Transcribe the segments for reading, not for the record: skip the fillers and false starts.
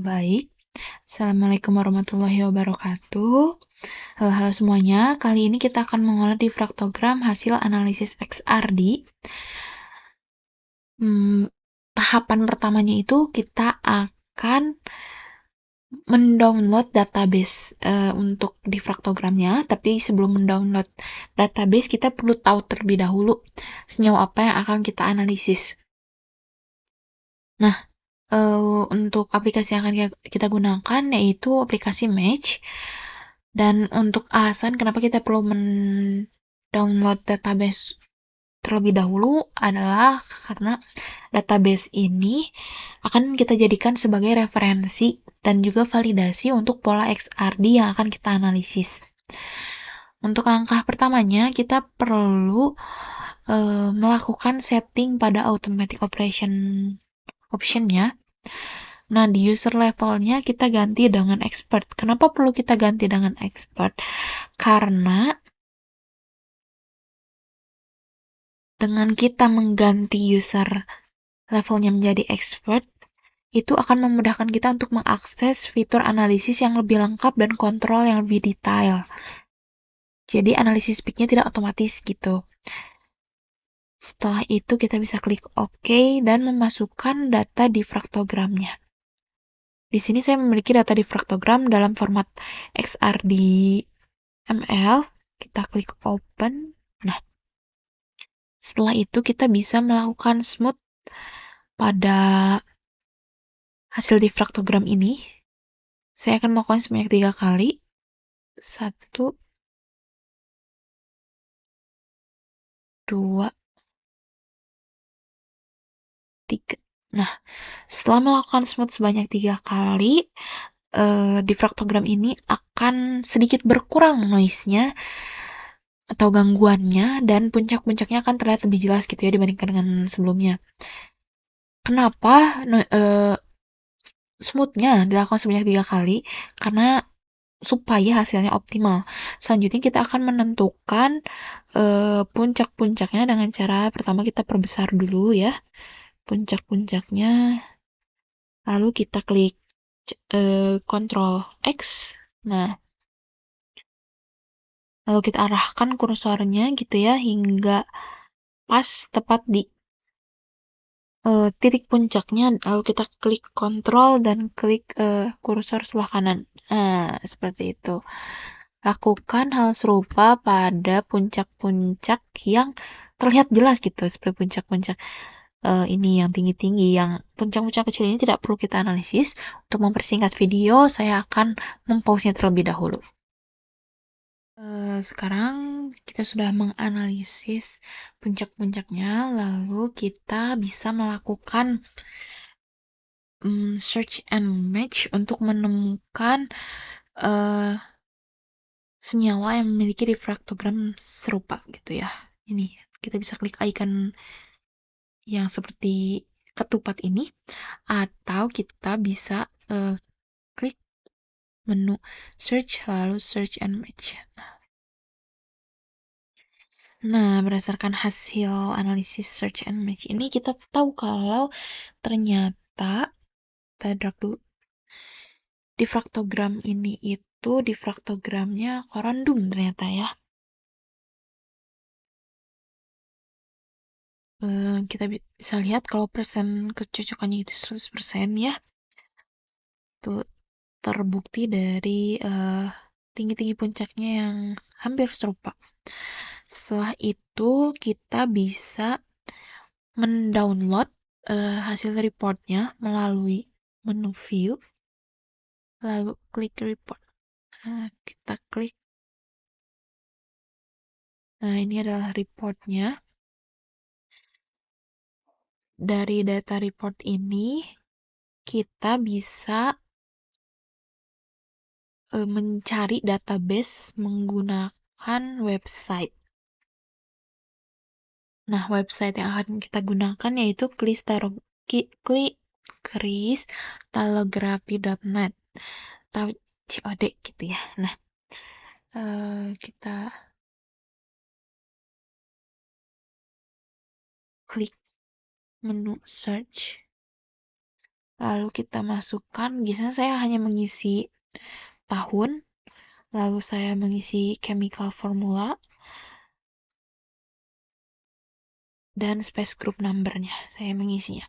Baik, Assalamualaikum warahmatullahi wabarakatuh. Halo semuanya, kali ini kita akan mengolah difraktogram hasil analisis XRD. Tahapan pertamanya itu kita akan mendownload database untuk difraktogramnya, tapi sebelum mendownload database kita perlu tahu terlebih dahulu senyawa apa yang akan kita analisis. Nah, untuk aplikasi yang akan kita gunakan yaitu aplikasi Match. Dan untuk alasan kenapa kita perlu mendownload database terlebih dahulu adalah karena database ini akan kita jadikan sebagai referensi dan juga validasi untuk pola XRD yang akan kita analisis. Untuk langkah pertamanya, kita perlu melakukan setting pada automatic option-nya. Nah, di user levelnya kita ganti dengan expert. Kenapa perlu kita ganti dengan expert? Karena dengan kita mengganti user levelnya menjadi expert, itu akan memudahkan kita untuk mengakses fitur analisis yang lebih lengkap dan kontrol yang lebih detail. Jadi analisis peaknya tidak otomatis gitu. Setelah itu kita bisa klik OK dan memasukkan data difraktogramnya. Di sini saya memiliki data difraktogram dalam format XRD-ML. Kita klik Open. Nah, setelah itu kita bisa melakukan smooth pada hasil difraktogram ini. Saya akan melakukan sebanyak 3 kali. 1, 2, 3. Nah, setelah melakukan smooth sebanyak 3 kali, difraktogram ini akan sedikit berkurang noise-nya atau gangguannya, dan puncak-puncaknya akan terlihat lebih jelas gitu ya dibandingkan dengan sebelumnya. Kenapa smooth-nya dilakukan sebanyak 3 kali? Karena supaya hasilnya optimal. Selanjutnya kita akan menentukan puncak-puncaknya dengan cara pertama kita perbesar dulu ya puncak-puncaknya, lalu kita klik Ctrl X. Nah, lalu kita arahkan kursornya gitu ya hingga pas tepat di titik puncaknya, lalu kita klik Ctrl dan klik kursor sebelah kanan. Nah, seperti itu. Lakukan hal serupa pada puncak-puncak yang terlihat jelas gitu, seperti puncak-puncak ini yang tinggi-tinggi. Yang puncak-puncak kecil ini tidak perlu kita analisis. Untuk mempersingkat video, saya akan mempause-nya terlebih dahulu. Sekarang kita sudah menganalisis puncak-puncaknya, lalu kita bisa melakukan search and match untuk menemukan senyawa yang memiliki difraktogram serupa gitu ya. Ini kita bisa klik icon yang seperti ketupat ini, atau kita bisa klik menu search lalu search and match. Nah, berdasarkan hasil analisis search and match ini kita tahu kalau ternyata difraktogram ini itu difraktogramnya korandum ternyata ya. Kita bisa lihat kalau persen kecocokannya itu 100% ya. Itu terbukti dari tinggi-tinggi puncaknya yang hampir serupa. Setelah itu kita bisa mendownload hasil reportnya melalui menu view, lalu klik report. Nah, kita klik. Nah, ini adalah reportnya. Dari data report ini kita bisa mencari database menggunakan website. Nah, website yang akan kita gunakan yaitu crystallography.net atau COD gitu ya. Nah, kita klik menu search. Lalu kita masukkan, biasanya saya hanya mengisi tahun, lalu saya mengisi chemical formula, dan space group number-nya. Saya mengisinya.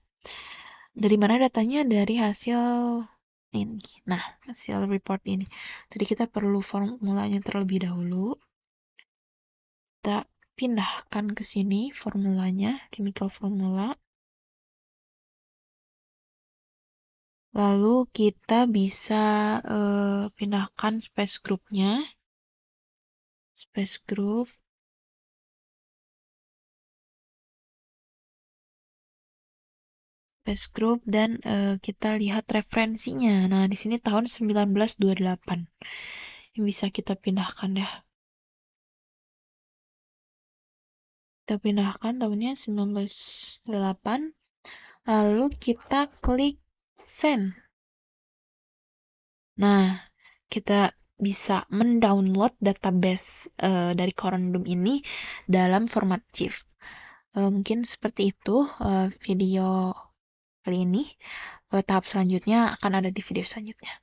Dari mana datanya? Dari hasil ini. Nah, hasil report ini. Jadi kita perlu formulanya terlebih dahulu. Kita pindahkan ke sini formulanya, chemical formula. Lalu kita bisa pindahkan space group-nya. Space group. Space group dan kita lihat referensinya. Nah, di sini tahun 1928. Yang bisa kita pindahkan ya. Kita pindahkan tahunnya 1928. Lalu kita klik send. Nah, kita bisa mendownload database dari Corendum ini dalam format GIF. Mungkin seperti itu video kali ini. Tahap selanjutnya akan ada di video selanjutnya.